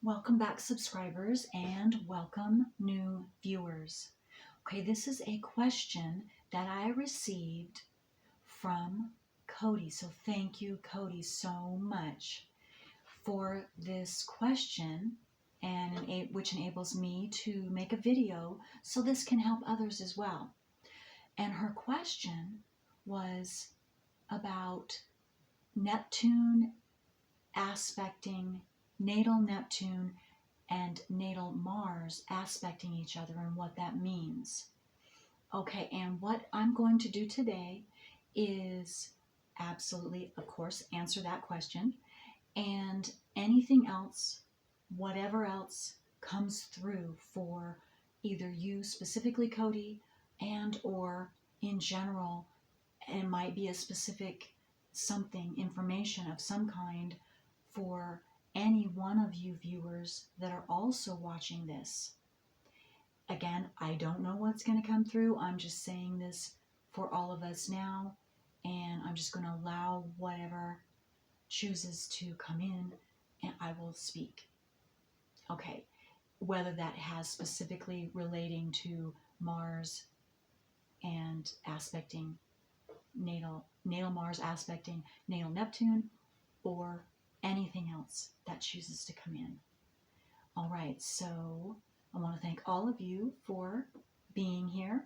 Welcome back, subscribers, and welcome new viewers. Okay, this is a question that I received from Cody. So thank you, Cody, so much for this question, and which enables me to make a video so this can help others as well. And her question was about Neptune aspecting natal Neptune and natal Mars aspecting each other and what that means. Okay, and what I'm going to do today is absolutely, of course, answer that question, and anything else, whatever else comes through for either you specifically, Cody, and or in general, it might be a specific something, information of some kind for any one of you viewers that are also watching this. Again, I don't know what's going to come through. I'm just saying this for all of us now, and I'm just going to allow whatever chooses to come in, and I will speak. Okay, whether that has specifically relating to Mars and aspecting natal Mars aspecting natal Neptune, or anything else that chooses to come in. All right, so I want to thank all of you for being here,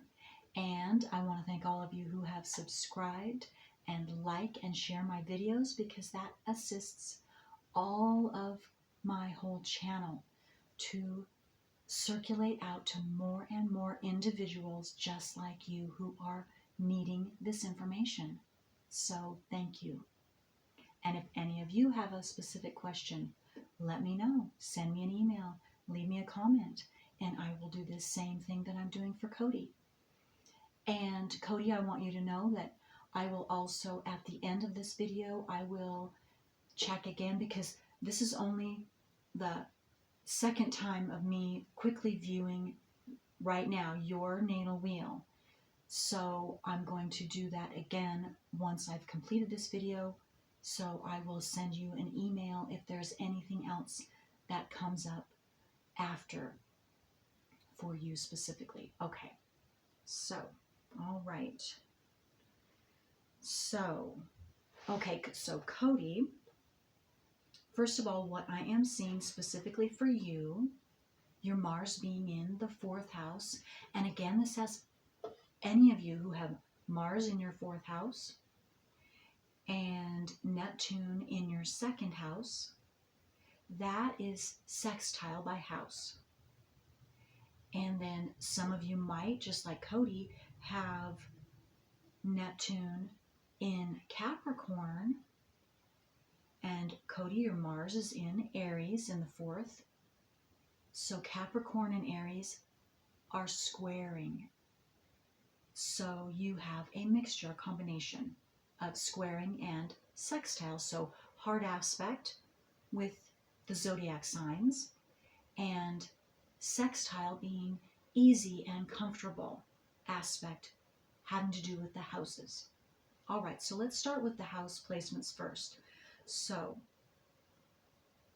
and I want to thank all of you who have subscribed and like and share my videos, because that assists all of my whole channel to circulate out to more and more individuals just like you who are needing this information. So thank you. And if any of you have a specific question, let me know. Send me an email, leave me a comment, and I will do the same thing that I'm doing for Cody. And Cody, I want you to know that I will also, at the end of this video, I will check again, because this is only the second time of me quickly viewing right now your natal wheel. So I'm going to do that again once I've completed this video. So I will send you an email if there's anything else that comes up after for you specifically. Okay, so, all right. So, okay, so Cody, first of all, what I am seeing specifically for you, your Mars being in the 4th house, and again, this has any of you who have Mars in your 4th house, and Neptune in your 2nd house, that is sextile by house. And then some of you might, just like Cody, have Neptune in Capricorn, and Cody, your Mars is in Aries in the 4th. So Capricorn and Aries are squaring. So you have a mixture, a combination of squaring and sextile. So hard aspect with the zodiac signs, and sextile being easy and comfortable aspect having to do with the houses. All right, so let's start with the house placements first. So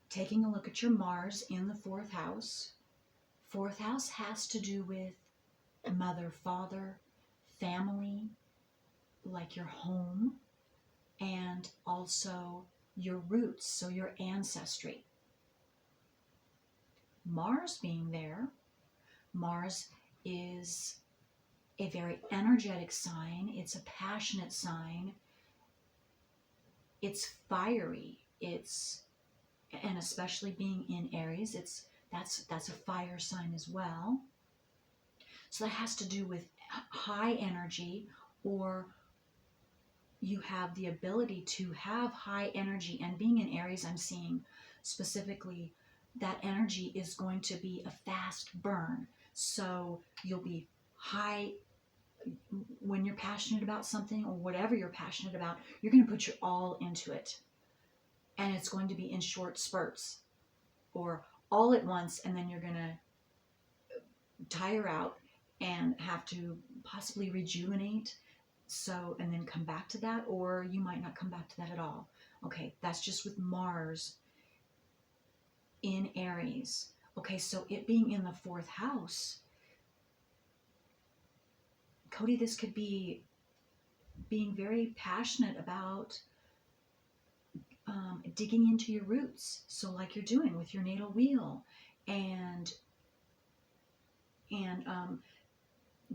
taking a look at your Mars in the 4th house. 4th house has to do with mother, father, family, like your home, and also your roots, so your ancestry. Mars being there, Mars is a very energetic sign. It's a passionate sign. It's fiery. And especially being in Aries, that's a fire sign as well. So that has to do with high energy, or you have the ability to have high energy. And being in Aries, I'm seeing specifically that energy is going to be a fast burn. So you'll be high when you're passionate about something, or whatever you're passionate about, you're going to put your all into it. And it's going to be in short spurts, or all at once, and then you're going to tire out and have to possibly rejuvenate. So, and then come back to that, or you might not come back to that at all. Okay, that's just with Mars in Aries. Okay, so it being in the fourth house, Cody, this could be being very passionate about digging into your roots. So like you're doing with your natal wheel, and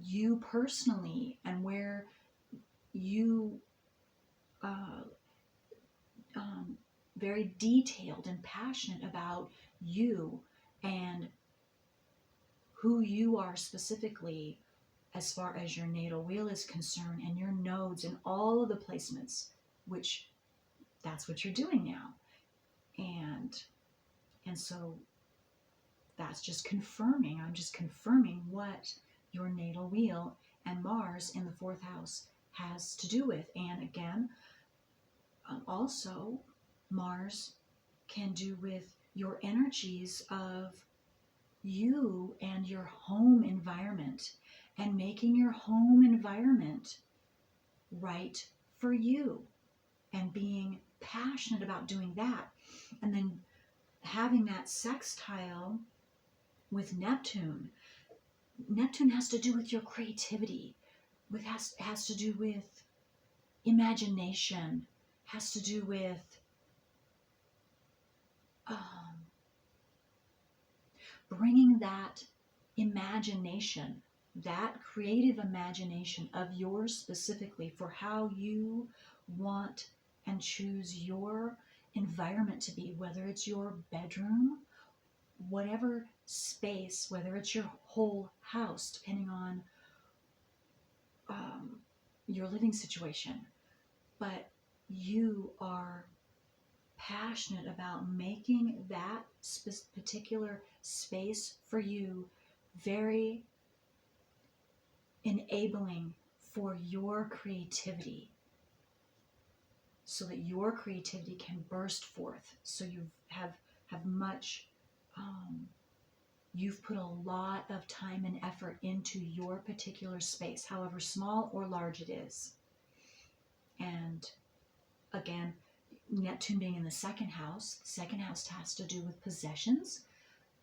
you personally, and where you uh, very detailed and passionate about you and who you are specifically as far as your natal wheel is concerned, and your nodes and all of the placements, which that's what you're doing now. And so that's just confirming, I'm just confirming what your natal wheel and Mars in the fourth house has to do with. And again, also Mars can do with your energies of you and your home environment, and making your home environment right for you, and being passionate about doing that. And then having that sextile with Neptune. Neptune has to do with your creativity, has to do with imagination, has to do with bringing that imagination, that creative imagination of yours specifically for how you want and choose your environment to be, whether it's your bedroom, whatever space, whether it's your whole house, depending on your living situation. But you are passionate about making that particular space for you very enabling for your creativity, so that your creativity can burst forth. So you have much you've put a lot of time and effort into your particular space, however small or large it is. And again, Neptune being in the second house has to do with possessions,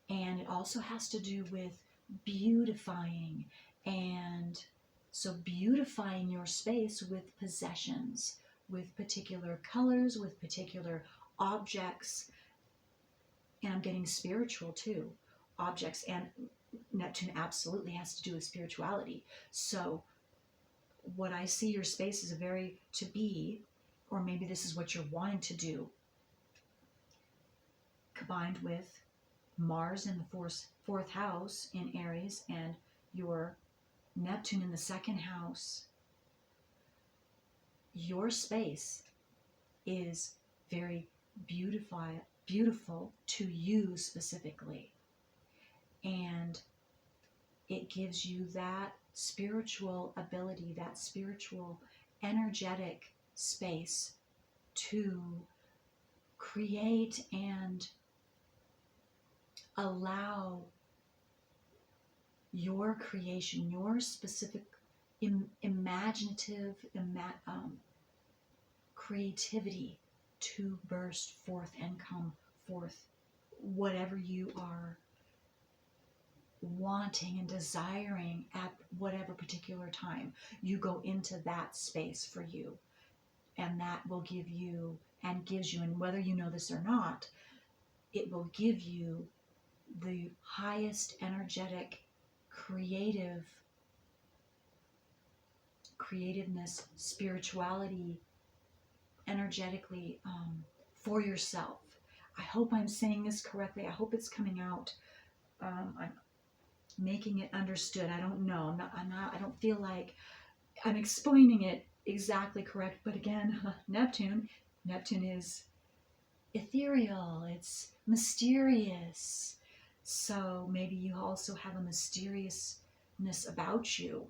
and it also has to do with beautifying. And so beautifying your space with possessions, with particular colors, with particular objects. And I'm getting spiritual too, objects, and Neptune absolutely has to do with spirituality. So what I see your space is to be, or maybe this is what you're wanting to do, combined with Mars in the fourth house in Aries and your Neptune in the second house. Your space is very beautiful to you specifically. And it gives you that spiritual ability, that spiritual energetic space to create and allow your creation, your specific imaginative creativity to burst forth and come forth. Whatever you are wanting and desiring at whatever particular time, you go into that space for you. And that will give you, and gives you, and whether you know this or not, it will give you the highest energetic creativeness, spirituality, energetically for yourself. I hope I'm saying this correctly. I hope it's coming out. I'm making it understood. I don't know. I don't feel like I'm explaining it exactly correct. But again, Neptune is ethereal. It's mysterious. So maybe you also have a mysteriousness about you,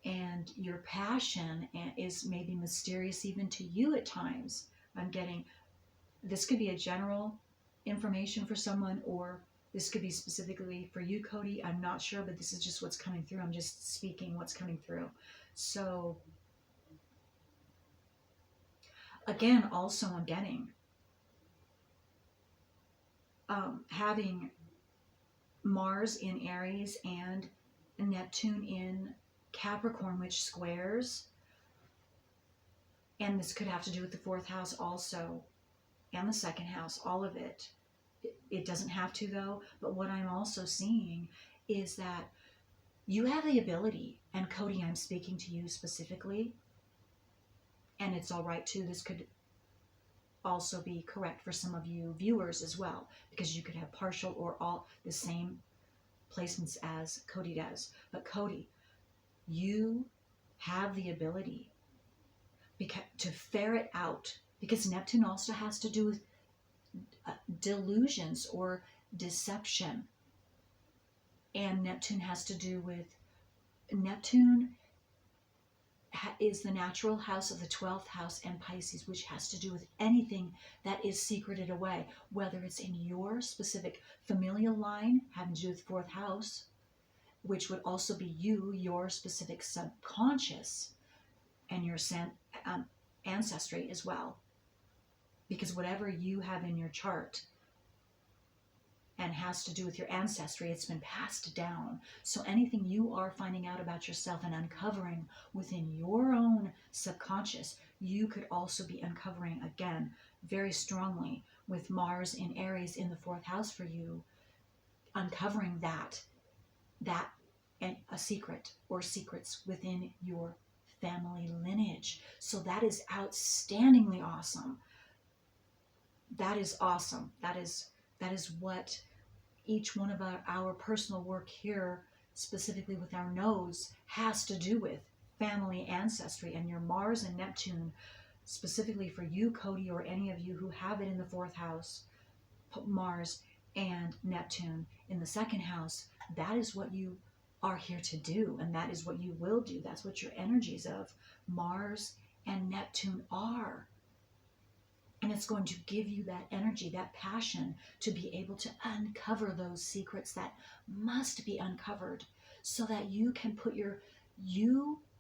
and your passion is maybe mysterious even to you at times. I'm getting, this could be a general information for someone, or this could be specifically for you, Cody. I'm not sure, but this is just what's coming through. I'm just speaking what's coming through. So again, also I'm getting having Mars in Aries and Neptune in Capricorn, which squares, and this could have to do with the fourth house also, and the second house, all of it. It doesn't have to though, but what I'm also seeing is that you have the ability, and Cody, I'm speaking to you specifically, and it's all right too. This could also be correct for some of you viewers as well, because you could have partial or all the same placements as Cody does. But Cody, you have the ability to ferret out, because Neptune also has to do with delusions or deception, and Neptune has to do with Neptune is the natural house of the 12th house and Pisces, which has to do with anything that is secreted away, whether it's in your specific familial line having to do with fourth house, which would also be your specific subconscious, and your ancestry as well. Because whatever you have in your chart and has to do with your ancestry, it's been passed down. So anything you are finding out about yourself and uncovering within your own subconscious, you could also be uncovering again very strongly with Mars in Aries in the fourth house for you, uncovering that and a secret or secrets within your family lineage. So that is outstandingly awesome. That is awesome. That is what each one of our personal work here, specifically with our nodes, has to do with family ancestry. And your Mars and Neptune, specifically for you, Cody, or any of you who have it in the fourth house, Mars and Neptune in the second house, that is what you are here to do, and that is what you will do. That's what your energies of Mars and Neptune are. And it's going to give you that energy, that passion to be able to uncover those secrets that must be uncovered, so that you can put your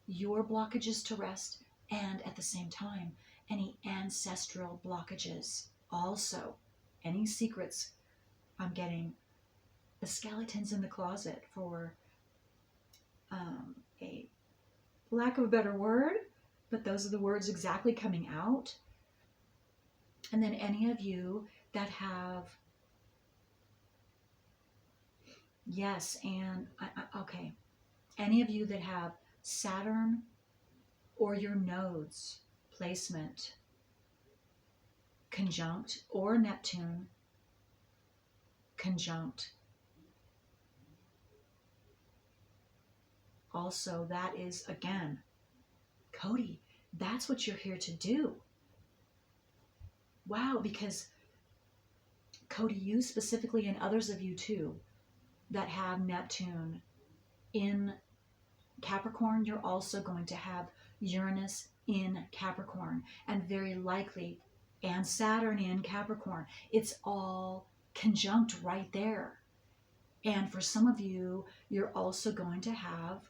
blockages to rest, and at the same time, any ancestral blockages. Also, any secrets, I'm getting the skeletons in the closet, for a lack of a better word, but those are the words exactly coming out. And then any of you that have, yes, and okay, any of you that have Saturn or your nodes placement conjunct, or Neptune conjunct, also that is, again, Cody, that's what you're here to do. Wow, because Cody, you specifically, and others of you too, that have Neptune in Capricorn, you're also going to have Uranus in Capricorn, and very likely, and Saturn in Capricorn. It's all conjunct right there. And for some of you, you're also going to have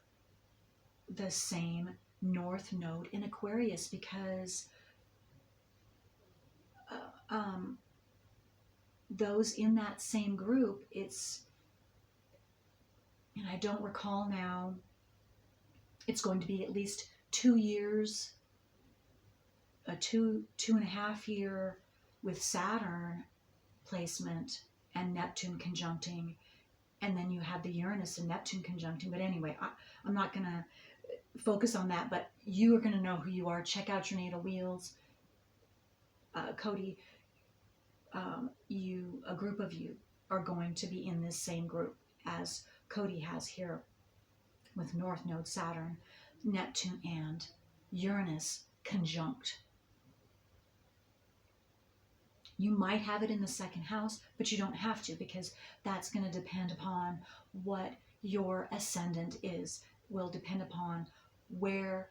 the same North Node in Aquarius, because those in that same group, it's, and I don't recall now, it's going to be at least 2 years, a two and a half year with Saturn placement and Neptune conjuncting, and then you have the Uranus and Neptune conjuncting. But anyway, I'm not going to focus on that, but you are going to know who you are. Check out your natal wheels. Cody, a group of you are going to be in this same group as Cody has here, with North Node, Saturn, Neptune, and Uranus conjunct. You might have it in the second house, but you don't have to, because that's going to depend upon what your ascendant is. Will depend upon where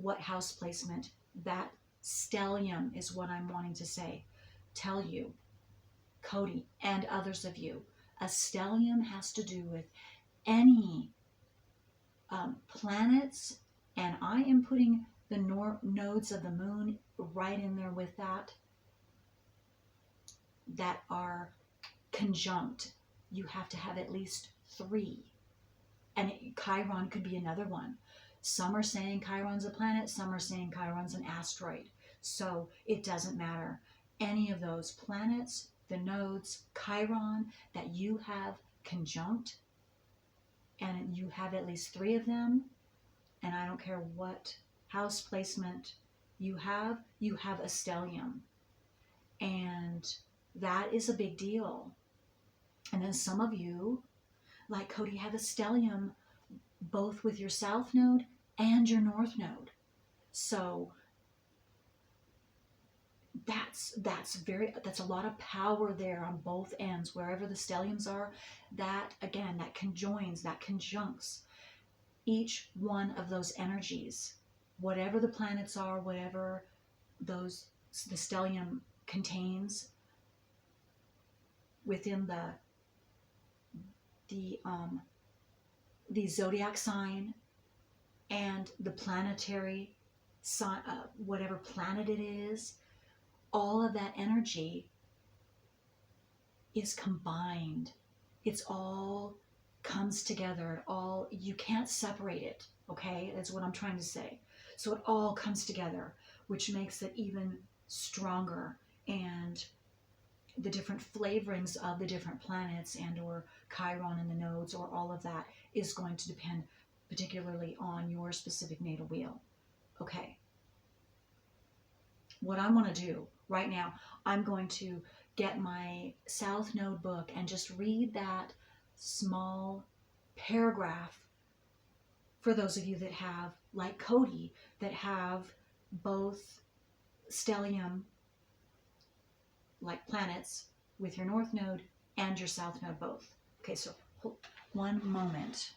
what house placement, that stellium is what I'm wanting to say. Tell you, Cody, and others of you, a stellium has to do with any planets, and I am putting the nodes of the moon right in there with that are conjunct, you have to have at least 3. And Chiron could be another one. Some are saying Chiron's a planet, some are saying Chiron's an asteroid. So it doesn't matter. Any of those planets, the nodes, Chiron that you have conjunct, and you have at least 3 of them, and I don't care what house placement you have a stellium. And that is a big deal. And then some of you, like Cody, have a stellium both with your south node and your north node. So that's a lot of power there on both ends. Wherever the stelliums are, that again, that conjoins, that conjuncts each one of those energies. Whatever the planets are, whatever the stellium contains within the zodiac sign and the planetary sign, whatever planet it is, all of that energy is combined. It's all comes together. You can't separate it. Okay, that's what I'm trying to say. So it all comes together, which makes it even stronger. And the different flavorings of the different planets and or Chiron and the nodes or all of that is going to depend particularly on your specific natal wheel. Okay. What I want to do right now, I'm going to get my South Node book and just read that small paragraph for those of you that have, like Cody, that have both stellium, like planets, with your North Node and your South Node both. Okay, so one moment.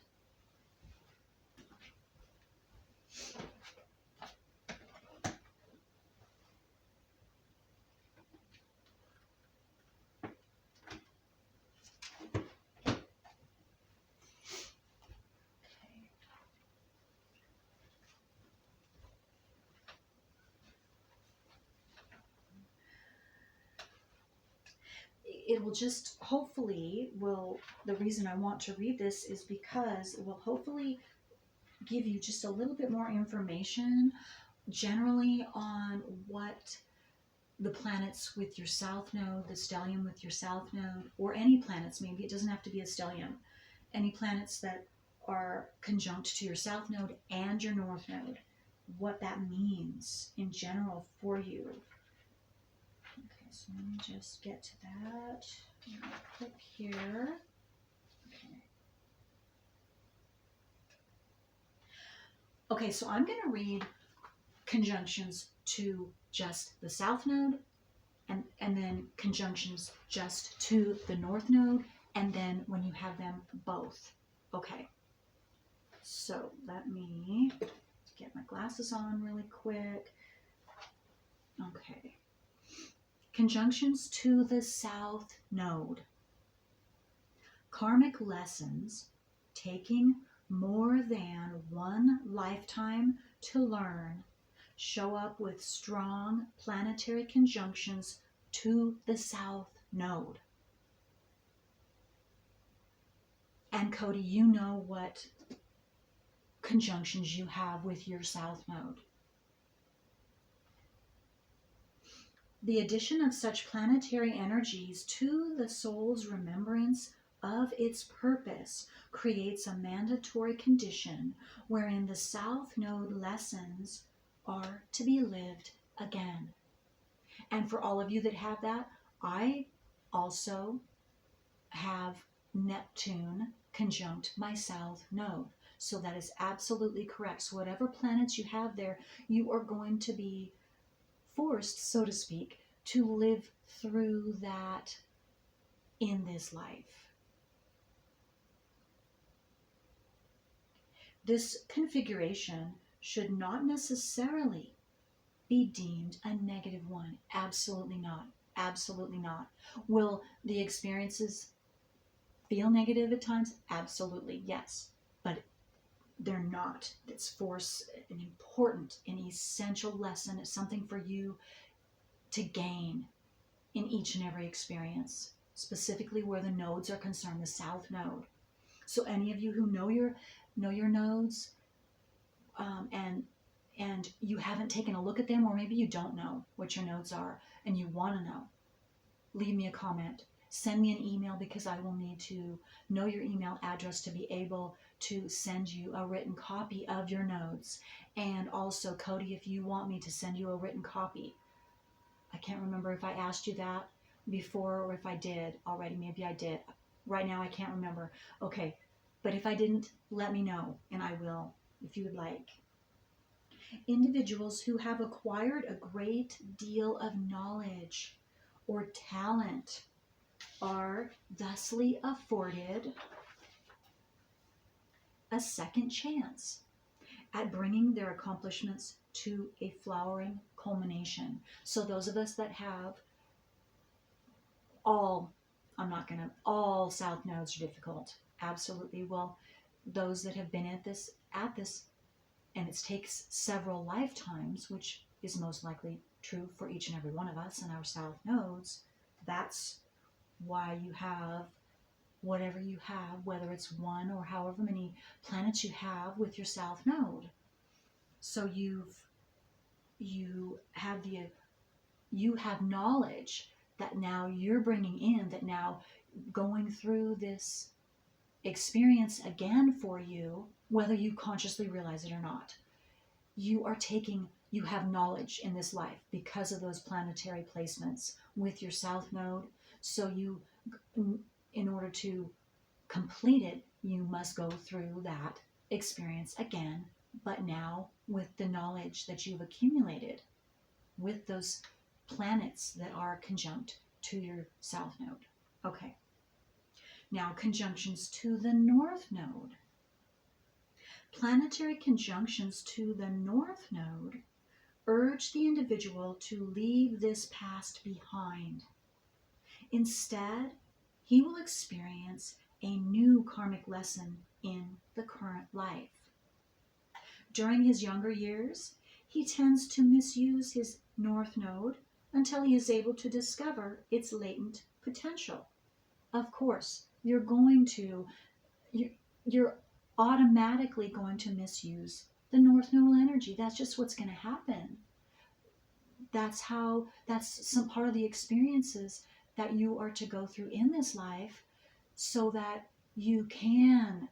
It will just hopefully the reason I want to read this is because it will hopefully give you just a little bit more information generally on what the planets with your South Node, the stellium with your South Node, or any planets, maybe it doesn't have to be a stellium, any planets that are conjunct to your South Node and your North Node, what that means in general for you. So let me just get to that. Click here. Okay, so I'm going to read conjunctions to just the South Node, and then conjunctions just to the North Node, and then when you have them both. Okay, so let me get my glasses on really quick. Okay. Conjunctions to the South Node. Karmic lessons taking more than one lifetime to learn show up with strong planetary conjunctions to the South Node. And Cody, you know what conjunctions you have with your South Node. The addition of such planetary energies to the soul's remembrance of its purpose creates a mandatory condition wherein the South Node lessons are to be lived again. And for all of you that have that, I also have Neptune conjunct my South Node. So that is absolutely correct. So whatever planets you have there, you are going to be forced, so to speak, to live through that in this life. This configuration should not necessarily be deemed a negative one. Absolutely not. Absolutely not. Will the experiences feel negative at times? Absolutely, yes. But they're not. It's for an important, an essential lesson. It's something for you to gain in each and every experience. specifically where the nodes are concerned, the south node. So any of you who know your nodes, and you haven't taken a look at them, or maybe you don't know what your nodes are and you want to know, leave me a comment. Send me an email, because I will need to know your email address to be able to send you a written copy of your nodes. And also, Cody, if you want me to send you a written copy, I can't remember if I asked you that before or if I did already. Maybe I did. Right now I can't remember. Okay, but if I didn't, let me know, and I will, if you would like. Individuals who have acquired a great deal of knowledge or talent are thusly afforded a second chance at bringing their accomplishments to a flowering culmination. So those of us that have all south nodes are difficult. Absolutely. Well, those that have been at this, and it takes several lifetimes, which is most likely true for each and every one of us and our south nodes, that's why you have whatever you have, whether it's one or however many planets you have with your south node. So you have knowledge that now you're bringing in, that now going through this experience again for you, whether you consciously realize it or not. You have knowledge in this life because of those planetary placements with your south node. So in order to complete it, you must go through that experience again, but now with the knowledge that you've accumulated with those planets that are conjunct to your south node. Okay. Now, conjunctions to the north node. Planetary conjunctions to the north node urge the individual to leave this past behind. Instead, he will experience a new karmic lesson in the current life. During his younger years, he tends to misuse his north node until he is able to discover its latent potential. Of course, you're automatically going to misuse the north nodal energy. That's just what's going to happen. That's some part of the experiences that you are to go through in this life, so that you can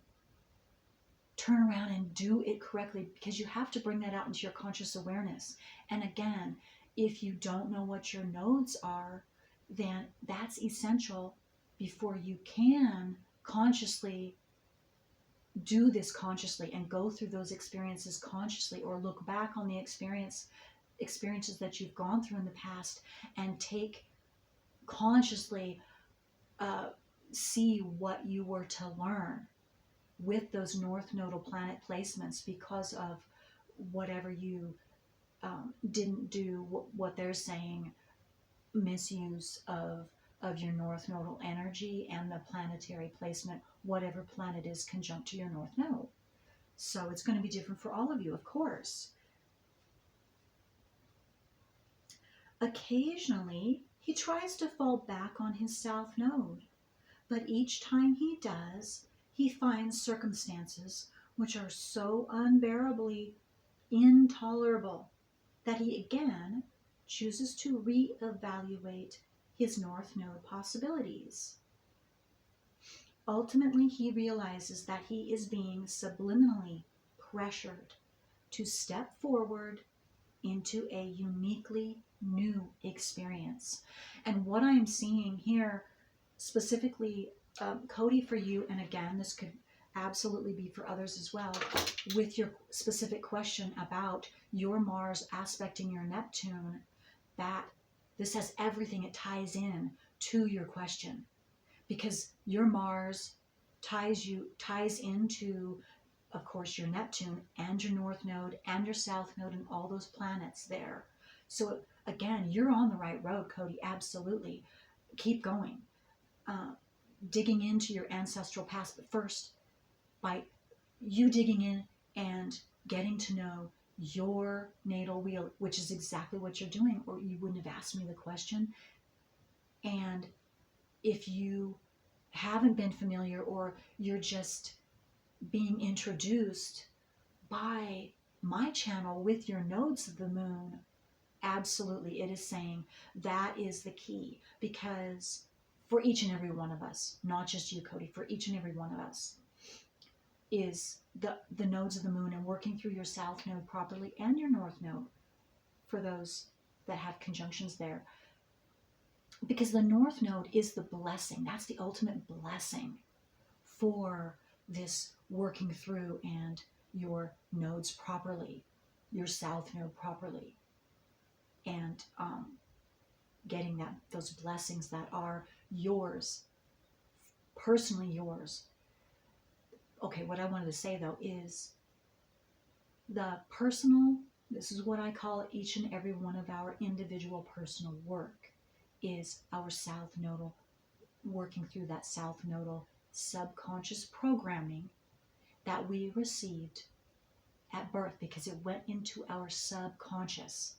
turn around and do it correctly, because you have to bring that out into your conscious awareness. And again, if you don't know what your nodes are, then that's essential before you can consciously do this consciously and go through those experiences consciously, or look back on the experiences that you've gone through in the past and take consciously see what you were to learn with those north nodal planet placements, because of whatever you didn't do, what they're saying, misuse of your north nodal energy and the planetary placement, whatever planet is conjunct to your north node. So it's going to be different for all of you, of course. Occasionally, he tries to fall back on his south node, but each time he does, he finds circumstances which are so unbearably intolerable that he again chooses to reevaluate his north node possibilities. Ultimately, he realizes that he is being subliminally pressured to step forward into a uniquely new experience. And what I am seeing here, specifically, Cody, for you, and again, this could absolutely be for others as well, with your specific question about your Mars aspecting your Neptune, that this has everything, it ties in to your question, because your Mars ties into, of course, your Neptune and your north node and your south node and all those planets there. So again, you're on the right road, Cody. Absolutely. Keep going. Digging into your ancestral past, but first, by you digging in and getting to know your natal wheel, which is exactly what you're doing, or you wouldn't have asked me the question. And if you haven't been familiar, or you're just being introduced by my channel with your nodes of the moon, absolutely, it is saying that is the key. Because for each and every one of us, not just you, Cody, for each and every one of us, is the nodes of the moon, and working through your south node properly and your north node for those that have conjunctions there. Because the north node is the blessing. That's the ultimate blessing for this working through and your nodes properly, your south node properly, and getting those blessings that are yours, personally yours. Okay, what I wanted to say though is the personal, this is what I call each and every one of our individual personal work, is our south nodal, working through that south nodal subconscious programming that we received at birth, because it went into our subconscious.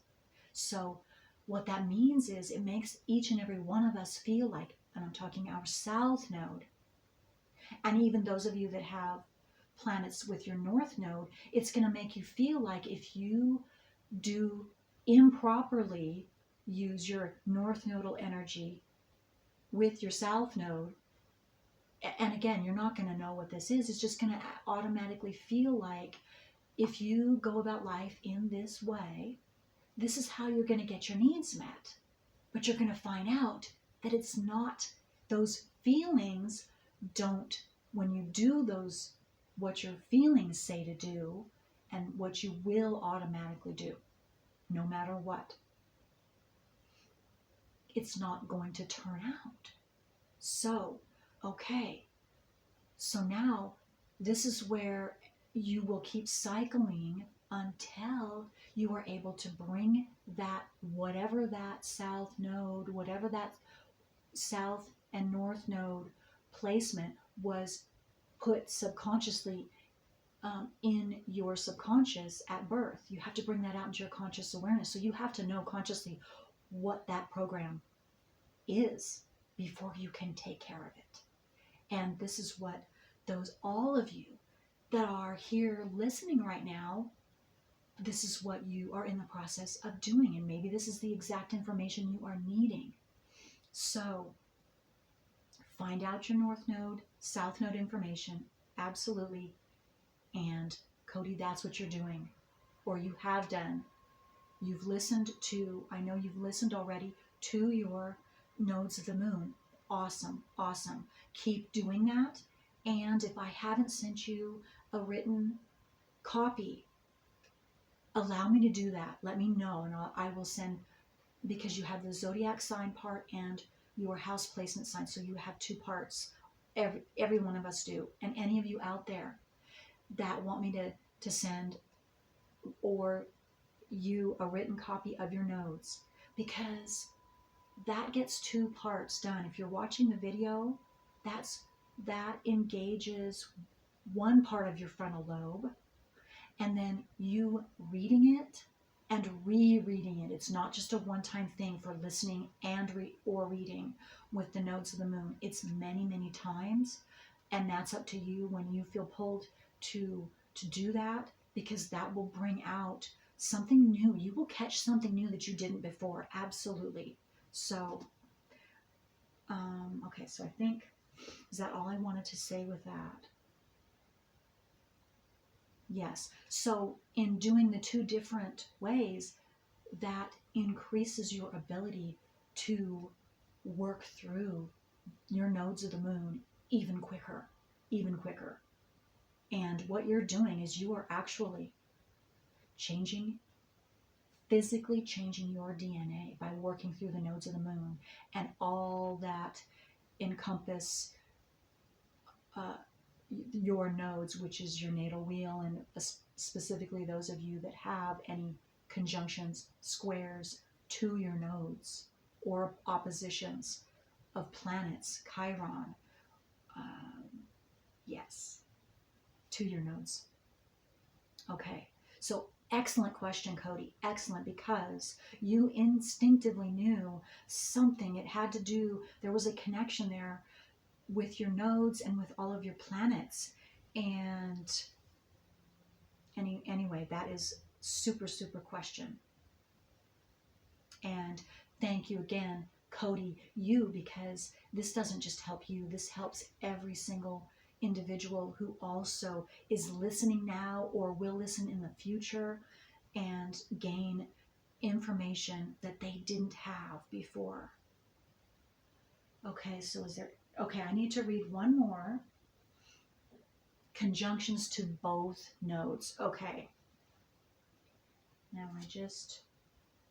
So what that means is it makes each and every one of us feel like, and I'm talking our south node, and even those of you that have planets with your north node, it's going to make you feel like if you do improperly use your north nodal energy with your south node, and again, you're not going to know what this is, it's just going to automatically feel like if you go about life in this way, this is how you're going to get your needs met. But you're going to find out that it's not, those feelings don't, when you do those, what your feelings say to do, and what you will automatically do, no matter what, it's not going to turn out. So, okay, so now this is where you will keep cycling until you are able to bring that, whatever that south node, whatever that south and north node placement was put subconsciously in your subconscious at birth. You have to bring that out into your conscious awareness. So you have to know consciously what that program is before you can take care of it. And this is what all of you that are here listening right now, this is what you are in the process of doing. And maybe this is the exact information you are needing. So find out your north node, south node information, absolutely. And Cody, that's what you're doing, or you have done. You've listened to, I know you've listened already to your nodes of the moon. Awesome, awesome. Keep doing that. And if I haven't sent you a written copy, allow me to do that. Let me know, and I will send, because you have the zodiac sign part and your house placement sign. So you have two parts. Every one of us do. And any of you out there that want me to send or you a written copy of your nodes, because that gets two parts done. If you're watching the video, that engages one part of your frontal lobe, and then you reading it and rereading it. It's not just a one-time thing for listening and reading with the nodes of the moon. It's many, many times, and that's up to you when you feel pulled to do that, because that will bring out something new. You will catch something new that you didn't before. Absolutely. So, okay, so I think, is that all I wanted to say with that? Yes. So in doing the two different ways, that increases your ability to work through your nodes of the moon even quicker, even quicker. And what you're doing is you are actually physically changing your DNA by working through the nodes of the moon, and all that encompass your nodes, which is your natal wheel, and specifically those of you that have any conjunctions, squares to your nodes, or oppositions of planets, Chiron, yes, to your nodes. Okay, so Excellent question, Cody. Excellent, because you instinctively knew something. It had to do, there was a connection there with your nodes and with all of your planets. And anyway, that is super, super question. And thank you again, Cody, you, because this doesn't just help you, this helps every single individual who also is listening now or will listen in the future and gain information that they didn't have before. Okay, so okay, I need to read one more. Conjunctions to both nodes. Okay. Now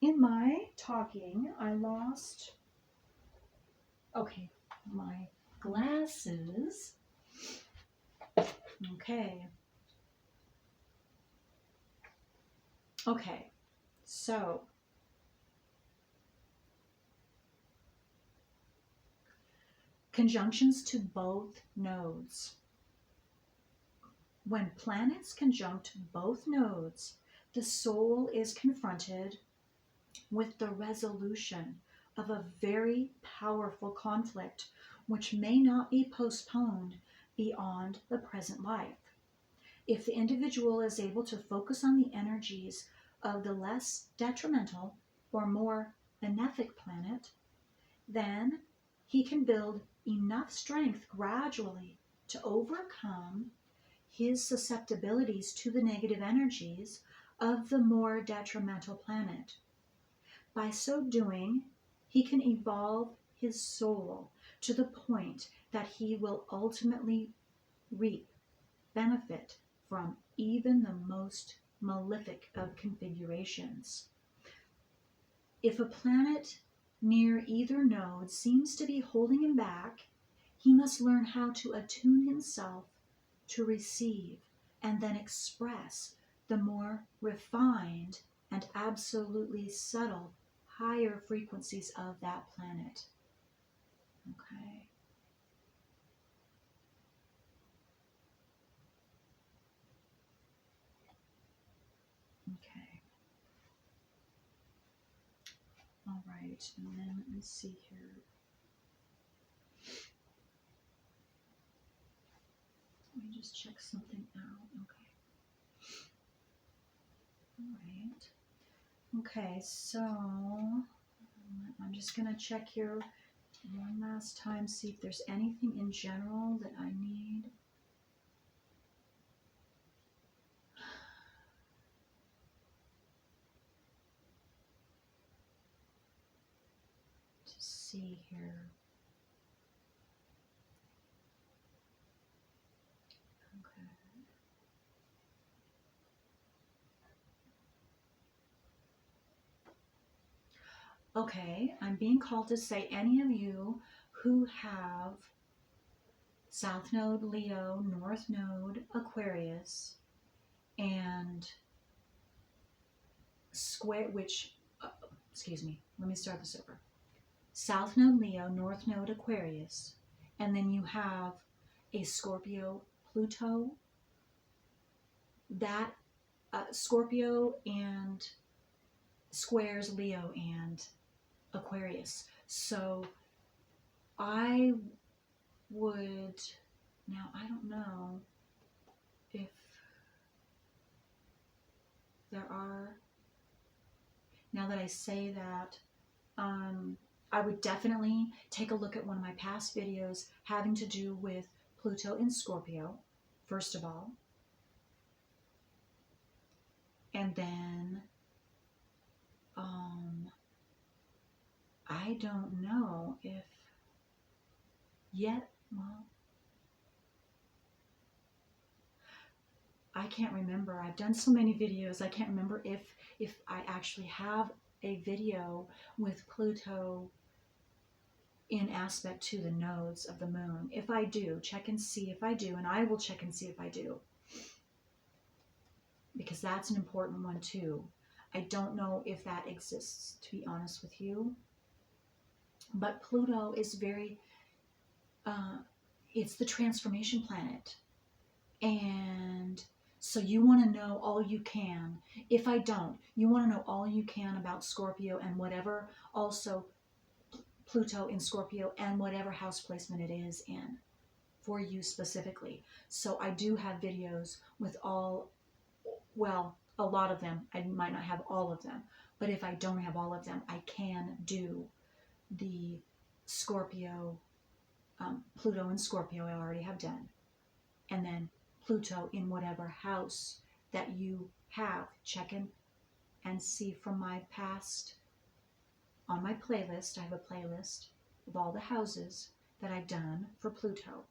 in my talking, I lost, okay, my glasses. Okay. Okay, so conjunctions to both nodes. When planets conjunct both nodes, the soul is confronted with the resolution of a very powerful conflict which may not be postponed beyond the present life. If the individual is able to focus on the energies of the less detrimental or more benefic planet, then he can build enough strength gradually to overcome his susceptibilities to the negative energies of the more detrimental planet. By so doing, he can evolve his soul to the point that he will ultimately reap benefit from even the most malefic of configurations. If a planet near either node seems to be holding him back, he must learn how to attune himself to receive and then express the more refined and absolutely subtle higher frequencies of that planet. Okay. Okay. All right. And then let me see here. Let me just check something out. Okay. All right. Okay, so I'm just going to check here one last time, see if there's anything in general that I need. To see here. Okay, I'm being called to say any of you who have South Node Leo, North Node Aquarius, and square, excuse me, let me start this over. South Node Leo, North Node Aquarius, and then you have a Scorpio Pluto. That Scorpio and squares Leo and Aquarius. So I would, now I don't know if there are, now that I say that, I would definitely take a look at one of my past videos having to do with Pluto in Scorpio, first of all. And then, I don't know if yet, well, I can't remember. I've done so many videos, I can't remember if I actually have a video with Pluto in aspect to the nodes of the moon. If I do, check and see if I do, and I will check and see if I do. Because that's an important one too. I don't know if that exists, to be honest with you. But Pluto is very, it's the transformation planet. And So you want to know all you can. If I don't, you want to know all you can about Scorpio and whatever, also Pluto in Scorpio and whatever house placement it is in for you specifically. So I do have videos with all, well, a lot of them. I might not have all of them, but if I don't have all of them, I can do the Scorpio, Pluto and Scorpio I already have done. And then Pluto in whatever house that you have. Check in and see from my past on my playlist. I have a playlist of all the houses that I've done for Pluto.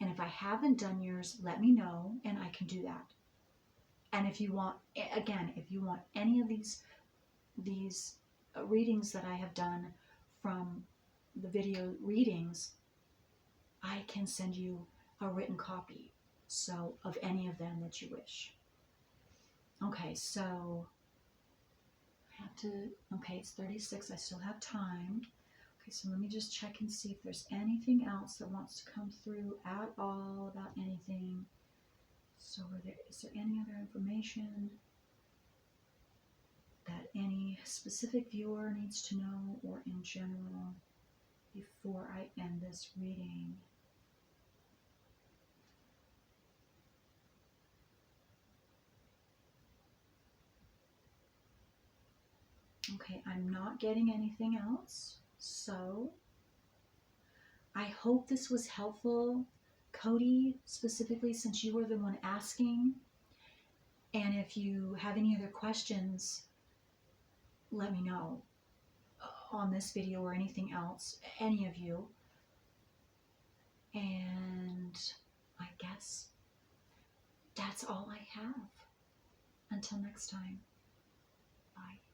And if I haven't done yours, let me know and I can do that. And if you want, again, if you want any of these readings that I have done from the video readings, I can send you a written copy, so of any of them that you wish. Okay, so I have to, okay, it's 36, I still have time. Okay, so let me just check and see if there's anything else that wants to come through at all about anything. So is there any other information that any specific viewer needs to know, or in general, before I end this reading? Okay, I'm not getting anything else, so I hope this was helpful, Cody, specifically since you were the one asking. And if you have any other questions, let me know on this video or anything else, any of you. And I guess that's all I have. Until next time, bye.